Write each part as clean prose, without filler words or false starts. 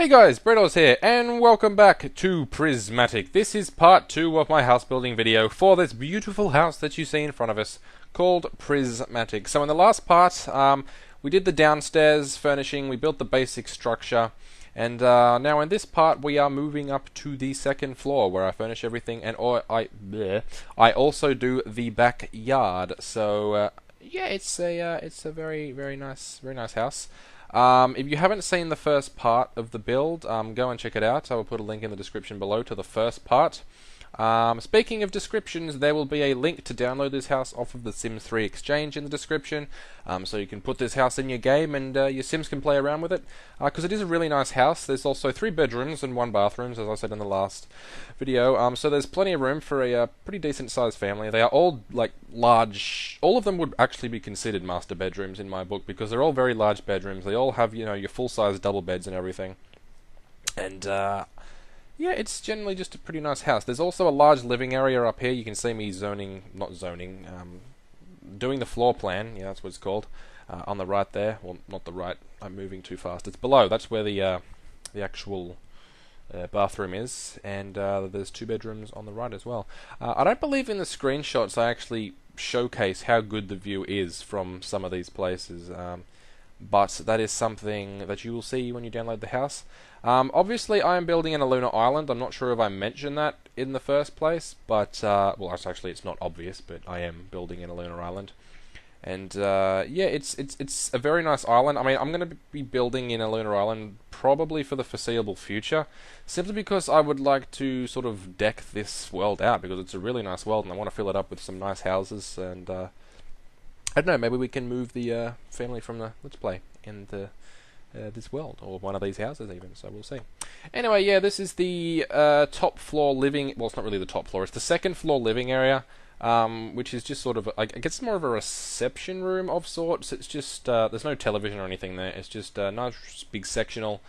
Hey guys, Bredos here, and welcome back to Prismatic. This is part 2 of my house building video for this beautiful house that you see in front of us, called Prismatic. So in the last part, we did the downstairs furnishing, we built the basic structure, and now in this part we are moving up to the second floor where I furnish everything, and I also do the backyard. So yeah, it's a very nice house. If you haven't seen the first part of the build, go and check it out. I will put a link in the description below to the first part. Speaking of descriptions, there will be a link to download this house off of the Sims 3 Exchange in the description, so you can put this house in your game and your Sims can play around with it, because it is a really nice house. There's also 3 bedrooms and 1 bathroom, as I said in the last video, so there's plenty of room for a pretty decent sized family. They are all like large, all of them would actually be considered master bedrooms in my book, because they're all very large bedrooms. They all have, you know, your full size double beds and everything, and yeah, it's generally just a pretty nice house. There's also a large living area up here. You can see me doing the floor plan. Yeah, that's what it's called. On the right there. Well, not the right. I'm moving too fast. It's below. That's where the actual bathroom is. And there's 2 bedrooms on the right as well. I don't believe in the screenshots I actually showcase how good the view is from some of these places. But that is something that you will see when you download the house. Obviously, I am building in a lunar island. I'm not sure if I mentioned that in the first place, but well, actually, it's not obvious, but I am building in a lunar island. And yeah, it's a very nice island. I mean, I'm going to be building in a lunar island probably for the foreseeable future, simply because I would like to sort of deck this world out, because it's a really nice world, and I want to fill it up with some nice houses. And I don't know, maybe we can move the family from the Let's Play into this world, or one of these houses even, so we'll see. Anyway, yeah, this is the top floor living, well, it's not really the top floor, it's the second floor living area, which is just sort of, I guess more of a reception room of sorts. It's just, there's no television or anything there, it's just a nice big sectional,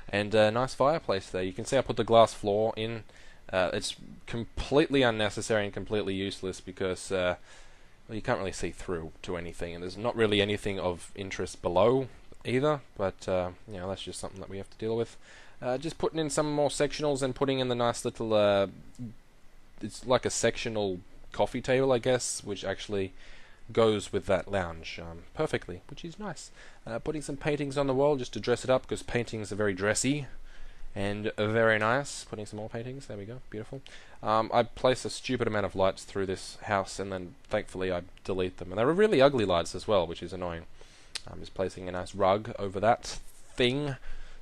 and a nice fireplace there. You can see I put the glass floor in. It's completely unnecessary and completely useless, because well, you can't really see through to anything, and there's not really anything of interest below either, but you know, that's just something that we have to deal with. Just putting in some more sectionals and putting in the nice little, it's like a sectional coffee table, I guess, which actually goes with that lounge perfectly, which is nice. Putting some paintings on the wall just to dress it up, because paintings are very dressy and very nice. Putting some more paintings, there we go, beautiful. I place a stupid amount of lights through this house, and then thankfully I delete them. And they're really ugly lights as well, which is annoying. I'm just placing a nice rug over that thing,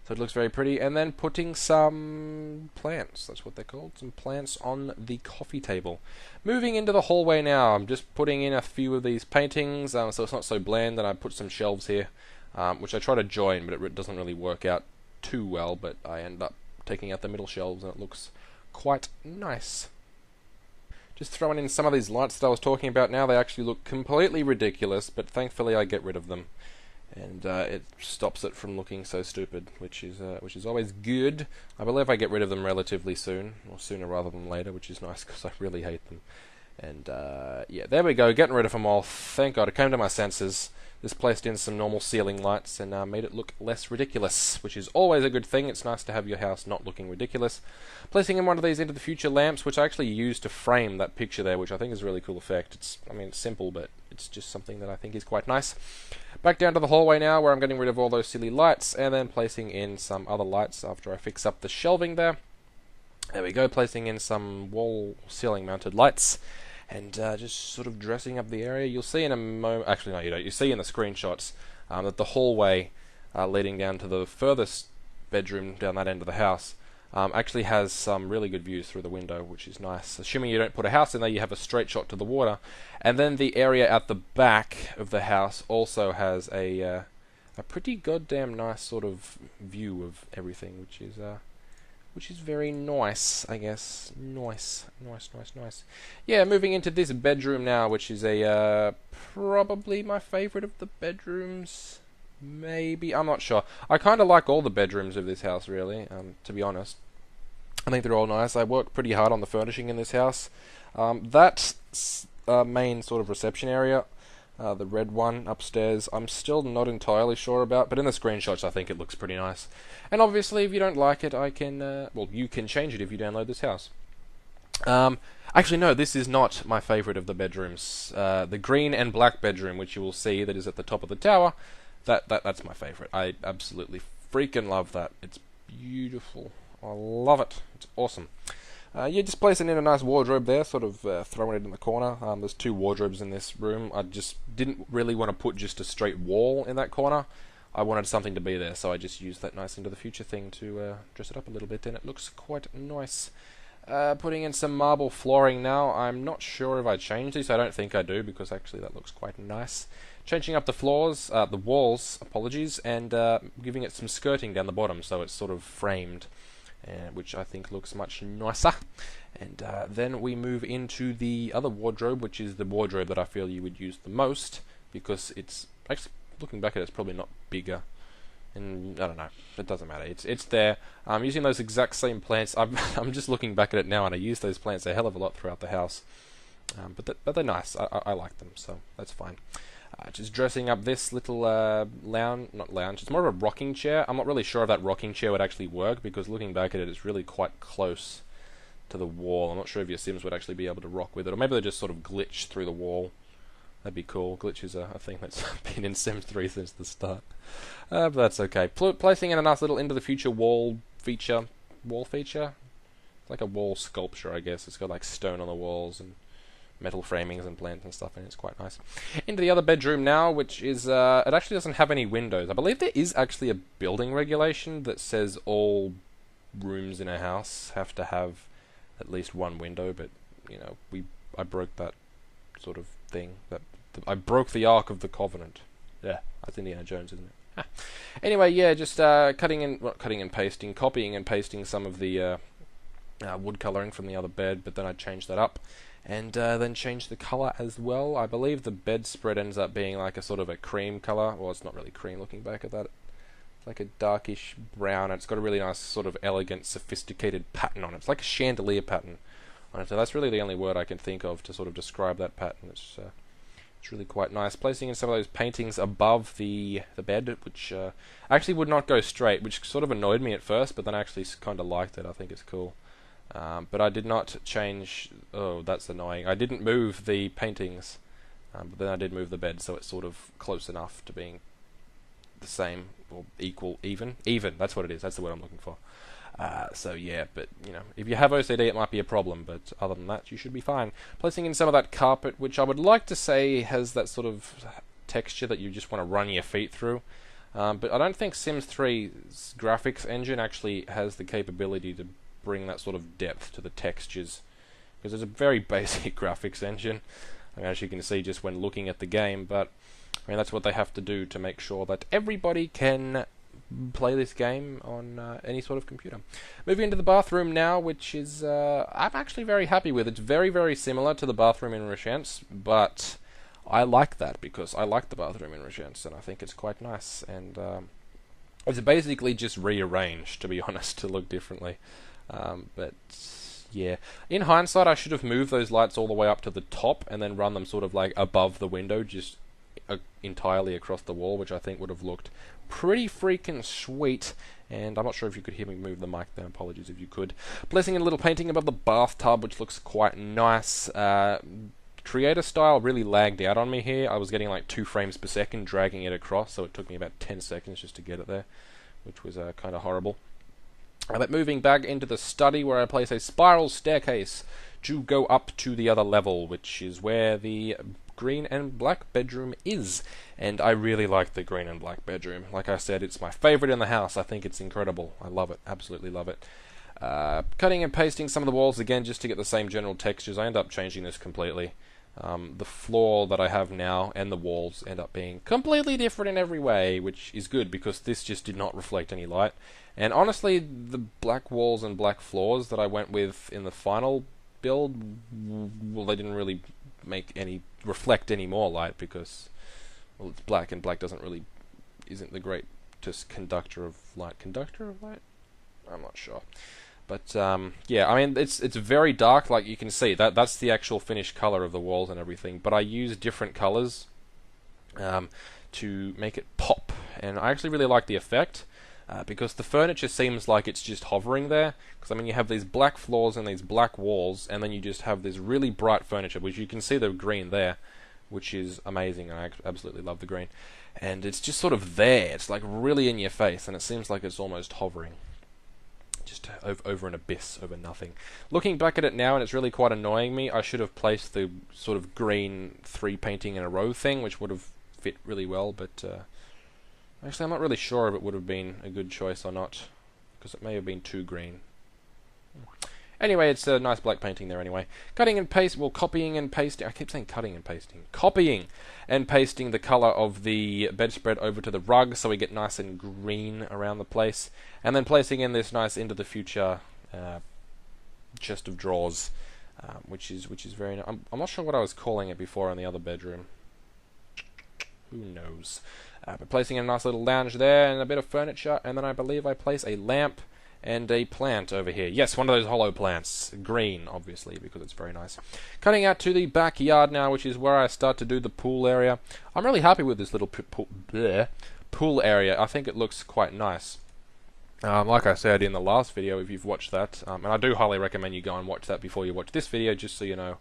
so it looks very pretty, and then putting some plants, that's what they're called, some plants on the coffee table. Moving into the hallway now, I'm just putting in a few of these paintings, so it's not so bland, and I put some shelves here, which I try to join, but it doesn't really work out too well, but I end up taking out the middle shelves, and it looks quite nice. Just throwing in some of these lights that I was talking about now. They actually look completely ridiculous, but thankfully I get rid of them, and it stops it from looking so stupid, which is always good. I believe I get rid of them relatively soon, or sooner rather than later, which is nice, because I really hate them. And yeah, there we go, getting rid of them all. Thank God, I came to my senses. Just placed in some normal ceiling lights and made it look less ridiculous, which is always a good thing. It's nice to have your house not looking ridiculous. Placing in one of these into the future lamps, which I actually used to frame that picture there, which I think is a really cool effect. It's, I mean, it's simple, but it's just something that I think is quite nice. Back down to the hallway now, where I'm getting rid of all those silly lights, and then placing in some other lights after I fix up the shelving there. There we go, placing in some wall ceiling mounted lights. And just sort of dressing up the area. You'll see in a moment, actually no, you don't. You see in the screenshots that the hallway leading down to the furthest bedroom down that end of the house actually has some really good views through the window, which is nice. Assuming you don't put a house in there, you have a straight shot to the water. And then the area at the back of the house also has a pretty goddamn nice sort of view of everything, which is very nice, I guess. Nice. Yeah, moving into this bedroom now, which is a probably my favourite of the bedrooms. Maybe, I'm not sure. I kind of like all the bedrooms of this house, really, to be honest. I think they're all nice. I worked pretty hard on the furnishing in this house. That main sort of reception area, The red one upstairs, I'm still not entirely sure about, but in the screenshots I think it looks pretty nice. And obviously if you don't like it, I can, well, you can change it if you download this house. Actually no, this is not my favourite of the bedrooms. The green and black bedroom, which you will see that is at the top of the tower, that's my favourite. I absolutely freaking love that. It's beautiful. I love it. It's awesome. Yeah, just placing in a nice wardrobe there, sort of throwing it in the corner. There's 2 wardrobes in this room. I just didn't really want to put just a straight wall in that corner. I wanted something to be there, so I just used that nice into the future thing to dress it up a little bit, and it looks quite nice. Putting in some marble flooring now. I'm not sure if I changed this. I don't think I do, because actually that looks quite nice. Changing up the floors, the walls, apologies, and giving it some skirting down the bottom, so it's sort of framed. Which I think looks much nicer. And then we move into the other wardrobe, which is the wardrobe that I feel you would use the most, because it's actually, looking back at it, it's probably not bigger. And I don't know, it doesn't matter. It's there. I'm using those exact same plants. I'm just looking back at it now, and I use those plants a hell of a lot throughout the house. But they're nice. I like them, so that's fine. Just dressing up this little not lounge, it's more of a rocking chair. I'm not really sure if that rocking chair would actually work, because looking back at it, it's really quite close to the wall. I'm not sure if your Sims would actually be able to rock with it, or maybe they just sort of glitch through the wall. That'd be cool. Glitch is a thing that's been in Sims 3 since the start. But that's okay. Placing in a nice little into the future wall feature. It's like a wall sculpture, I guess. It's got like stone on the walls and metal framings and plants and stuff, and it's quite nice. Into the other bedroom now, which is, it actually doesn't have any windows. I believe there is actually a building regulation that says all rooms in a house have to have at least one window, but, you know, I broke that sort of thing. I broke the Ark of the Covenant. Yeah, that's Indiana Jones, isn't it? Anyway, yeah, just copying and pasting some of the wood colouring from the other bed, but then I changed that up. And then change the colour as well. I believe the bedspread ends up being like a sort of a cream colour. Well, it's not really cream looking back at that. It's like a darkish brown. And it's got a really nice sort of elegant, sophisticated pattern on it. It's like a chandelier pattern on it. So that's really the only word I can think of to sort of describe that pattern. It's really quite nice. Placing in some of those paintings above the bed, which actually would not go straight, which sort of annoyed me at first, but then I actually kind of liked it. I think it's cool. But I did not change. Oh, that's annoying. I didn't move the paintings, but then I did move the bed, so it's sort of close enough to being the same or equal, even. Even. That's what it is. That's the word I'm looking for. So yeah, but you know, if you have OCD, it might be a problem. But other than that, you should be fine. Placing in some of that carpet, which I would like to say has that sort of texture that you just want to run your feet through. But I don't think Sims 3's graphics engine actually has the capability to bring that sort of depth to the textures, because it's a very basic graphics engine. I mean, as you can see just when looking at the game, but I mean that's what they have to do to make sure that everybody can play this game on any sort of computer. Moving into the bathroom now, which is I'm actually very happy with. It's very, very similar to the bathroom in Rashance, but I like that because I like the bathroom in Rashance, and I think it's quite nice. And it's basically just rearranged, to be honest, to look differently. But yeah, in hindsight, I should have moved those lights all the way up to the top and then run them sort of like above the window, just entirely across the wall, which I think would have looked pretty freaking sweet. And I'm not sure if you could hear me move the mic there. Apologies if you could. Placing in a little painting above the bathtub, which looks quite nice. Creator style really lagged out on me here. I was getting like 2 frames per second dragging it across, so it took me about 10 seconds just to get it there, which was kind of horrible. But moving back into the study, where I place a spiral staircase to go up to the other level, which is where the green and black bedroom is. And I really like the green and black bedroom. Like I said, it's my favourite in the house. I think it's incredible. I love it. Absolutely love it. Cutting and pasting some of the walls again just to get the same general textures. I end up changing this completely. The floor that I have now and the walls end up being completely different in every way, which is good because this just did not reflect any light. And honestly, the black walls and black floors that I went with in the final build, well, they didn't really reflect any more light because, well, it's black, and black isn't the greatest conductor of light. Conductor of light? I'm not sure. But yeah, I mean, it's very dark, like you can see. That's the actual finished color of the walls and everything. But I use different colors to make it pop. And I actually really like the effect. Because the furniture seems like it's just hovering there. Because I mean, you have these black floors and these black walls, and then you just have this really bright furniture, which you can see the green there, which is amazing. I absolutely love the green, and it's just sort of there. It's like really in your face, and it seems like it's almost hovering, just over an abyss, over nothing. Looking back at it now, and it's really quite annoying me. I should have placed the sort of green 3 painting in a row thing, which would have fit really well, but. Actually, I'm not really sure if it would have been a good choice or not, because it may have been too green. Anyway, it's a nice black painting there anyway. Cutting and paste, well, copying and pasting. I keep saying cutting and pasting. Copying and pasting the colour of the bedspread over to the rug, so we get nice and green around the place. And then placing in this nice into the future chest of drawers, which is very nice. I'm not sure what I was calling it before in the other bedroom. Who knows? But placing in a nice little lounge there and a bit of furniture, and then I believe I place a lamp and a plant over here. Yes, one of those hollow plants. Green, obviously, because it's very nice. Cutting out to the backyard now, which is where I start to do the pool area. I'm really happy with this little pool area. I think it looks quite nice. Like I said in the last video, if you've watched that, and I do highly recommend you go and watch that before you watch this video, just so you know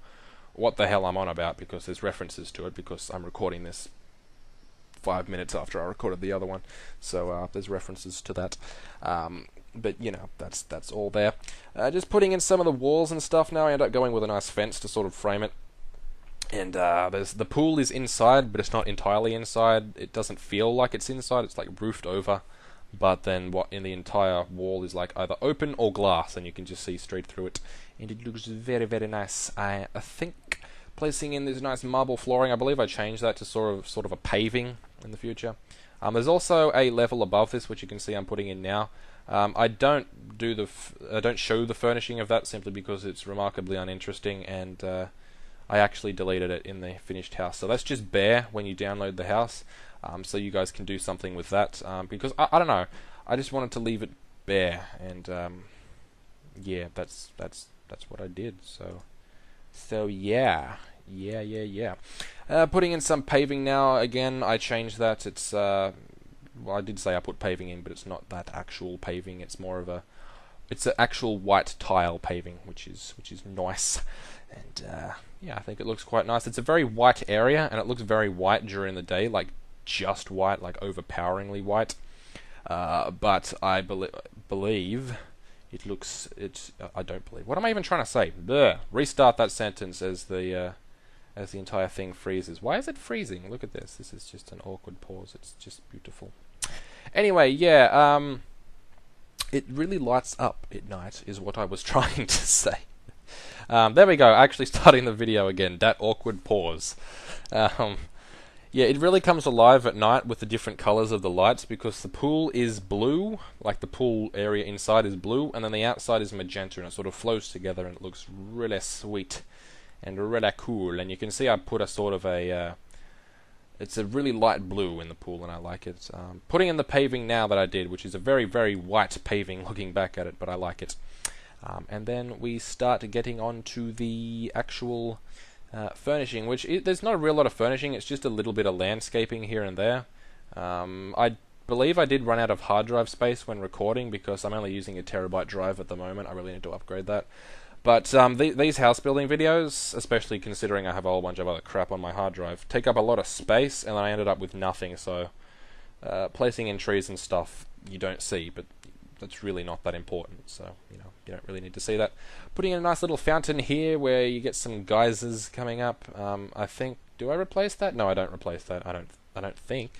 what the hell I'm on about, because there's references to it, because I'm recording this 5 minutes after I recorded the other one, so there's references to that. But you know, that's all there. Just putting in some of the walls and stuff now. I end up going with a nice fence to sort of frame it. And there's the pool is inside, but it's not entirely inside. It doesn't feel like it's inside. It's like roofed over, but then what in the entire wall is like either open or glass, and you can just see straight through it. And it looks very, very nice. I think placing in this nice marble flooring. I believe I changed that to sort of a paving in the future. There's also a level above this, which you can see I'm putting in now. I don't show the furnishing of that simply because it's remarkably uninteresting, and I actually deleted it in the finished house. So that's just bare when you download the house. So you guys can do something with that, because I don't know. I just wanted to leave it bare, and yeah, that's what I did. So yeah. Putting in some paving now. Again, I changed that. It's well, I did say I put paving in, but it's not that actual paving. It's more of it's an actual white tile paving, which is nice. And yeah, I think it looks quite nice. It's a very white area, and it looks very white during the day, like just white, like overpoweringly white. But I believe. I don't believe. What am I even trying to say? Bleh. Restart that sentence as the entire thing freezes. Why is it freezing? Look at this. This is just an awkward pause. It's just beautiful. Anyway, yeah. It really lights up at night, is what I was trying to say. There we go. Actually, starting the video again. That awkward pause. Yeah, it really comes alive at night with the different colours of the lights, because the pool is blue, like the pool area inside is blue, and then the outside is magenta, and it sort of flows together, and it looks really sweet and really cool. And you can see I put a sort of it's a really light blue in the pool, and I like it. Putting in the paving now that I did, which is a very, very white paving looking back at it, but I like it. And then we start getting on to the actual furnishing, which there's not a real lot of furnishing. It's just a little bit of landscaping here and there. I believe I did run out of hard drive space when recording, because I'm only using a terabyte drive at the moment. I really need to upgrade that. But these house building videos, especially considering I have a whole bunch of other crap on my hard drive, take up a lot of space, and then I ended up with nothing. So placing in trees and stuff you don't see, but that's really not that important, so you don't really need to see that. Putting in a nice little fountain here where you get some geysers coming up. I think, do I replace that? No, I don't replace that. I don't think.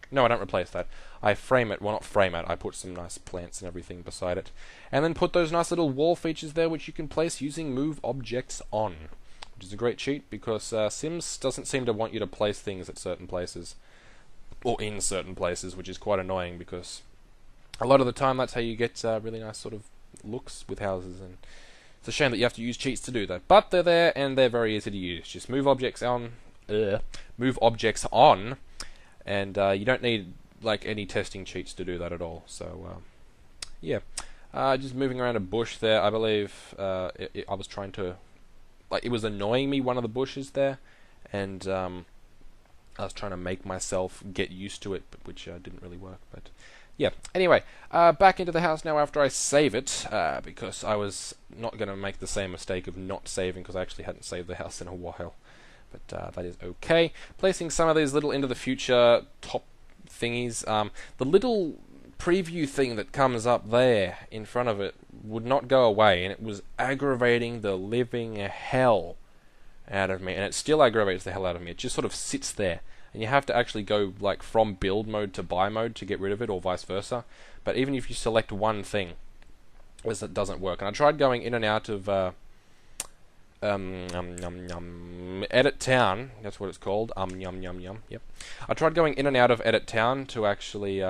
No, I don't replace that. I frame it. Well, not frame it. I put some nice plants and everything beside it, and then put those nice little wall features there, which you can place using Move Objects On, which is a great cheat, because Sims doesn't seem to want you to place things at certain places or in certain places, which is quite annoying, because a lot of the time that's how you get really nice sort of looks with houses, and it's a shame that you have to use cheats to do that. But they're there, and they're very easy to use. Just move objects on, and you don't need like any testing cheats to do that at all. So yeah, just moving around a bush there. I believe I was trying to, like, it was annoying me, one of the bushes there, and I was trying to make myself get used to it, which didn't really work. But yeah, anyway, back into the house now after I save it, because I was not going to make the same mistake of not saving, because I actually hadn't saved the house in a while. But that is okay. Placing some of these little into the future top thingies. The little preview thing that comes up there in front of it would not go away, and it was aggravating the living hell out of me, and it still aggravates the hell out of me. It just sort of sits there, and you have to actually go like from build mode to buy mode to get rid of it, or vice versa. But even if you select one thing, it doesn't work. And I tried going in and out of Edit Town, that's what it's called. Yep. I tried going in and out of Edit Town to actually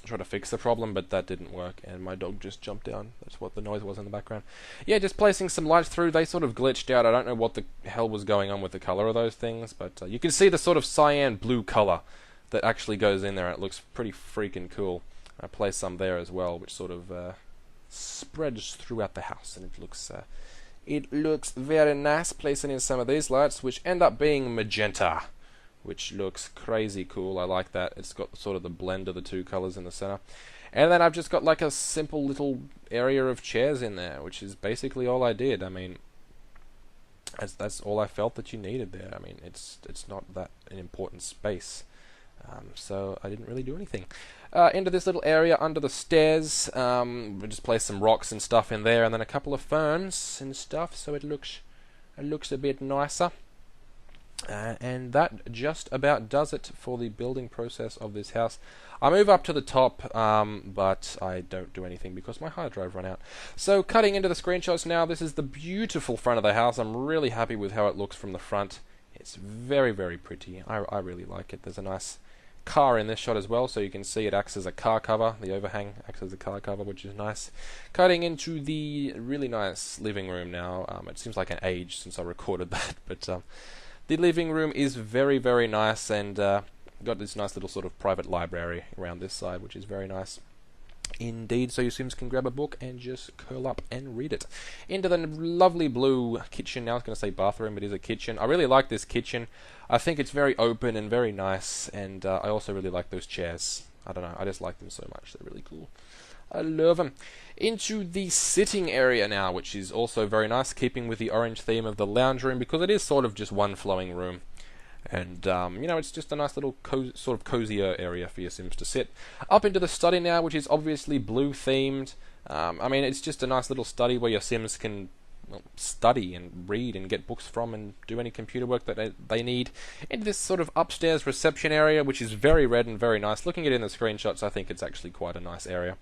try to fix the problem, but that didn't work, and my dog just jumped down. That's what the noise was in the background. Yeah, just placing some lights through. They sort of glitched out. I don't know what the hell was going on with the color of those things, but you can see the sort of cyan blue color that actually goes in there. It looks pretty freaking cool. I placed some there as well, which sort of spreads throughout the house, and it looks very nice. Placing in some of these lights, which end up being magenta, which looks crazy cool. I like that. It's got sort of the blend of the two colors in the center. And then I've just got like a simple little area of chairs in there, which is basically all I did. I mean, that's all I felt that you needed there. I mean, it's not that an important space. So I didn't really do anything. Into this little area under the stairs, we just placed some rocks and stuff in there, and then a couple of ferns and stuff, so it looks a bit nicer. And that just about does it for the building process of this house. I move up to the top, but I don't do anything because my hard drive ran out. So cutting into the screenshots now, this is the beautiful front of the house. I'm really happy with how it looks from the front. It's very, very pretty. I really like it. There's a nice car in this shot as well, so you can see it acts as a car cover. The overhang acts as a car cover, which is nice. Cutting into the really nice living room now. It seems like an age since I recorded that, but the living room is very, very nice, and got this nice little sort of private library around this side, which is very nice indeed. So you Sims can grab a book and just curl up and read it. Into the lovely blue kitchen now. I was going to say bathroom, but it is a kitchen. I really like this kitchen. I think it's very open and very nice, and I also really like those chairs. I don't know, I just like them so much. They're really cool. I love them. Into the sitting area now, which is also very nice, keeping with the orange theme of the lounge room, because it is sort of just one flowing room. And, you know, it's just a nice little sort of cozier area for your Sims to sit. Up into the study now, which is obviously blue themed. I mean, it's just a nice little study where your Sims can study and read and get books from and do any computer work that they need. Into this sort of upstairs reception area, which is very red and very nice. Looking at it in the screenshots, I think it's actually quite a nice area.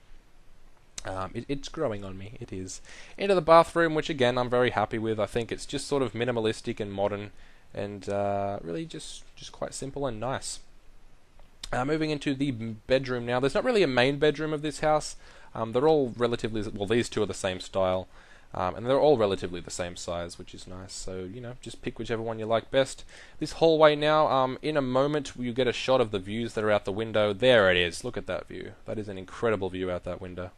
It's growing on me, it is. Into the bathroom, which again I'm very happy with. I think it's just sort of minimalistic and modern, and really just quite simple and nice. Moving into the bedroom now. There's not really a main bedroom of this house. They're all relatively, well, these two are the same style, and they're all relatively the same size, which is nice. So, you know, just pick whichever one you like best. This hallway now, in a moment you get a shot of the views that are out the window. There it is. Look at that view. That is an incredible view out that window.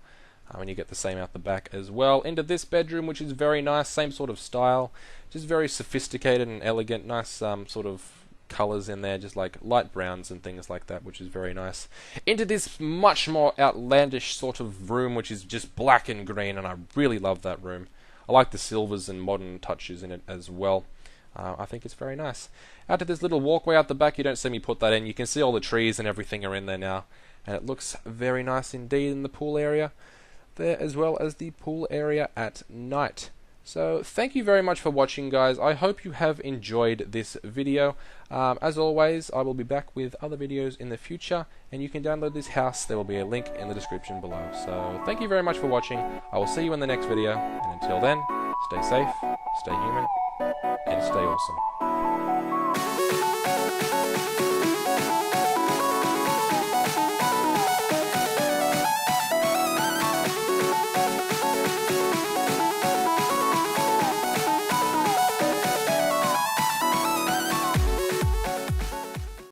And you get the same out the back as well. Into this bedroom, which is very nice, same sort of style, just very sophisticated and elegant, nice sort of colours in there, just like light browns and things like that, which is very nice. Into this much more outlandish sort of room, which is just black and green, and I really love that room. I like the silvers and modern touches in it as well. I think it's very nice. Out to this little walkway out the back, you don't see me put that in. You can see all the trees and everything are in there now, and it looks very nice indeed in the pool area there, as well as the pool area at night. So thank you very much for watching, guys. I hope you have enjoyed this video. As always, I will be back with other videos in the future, and you can download this house. There will be a link in the description below. So thank you very much for watching. I will see you in the next video, and until then, stay safe, stay human, and stay awesome.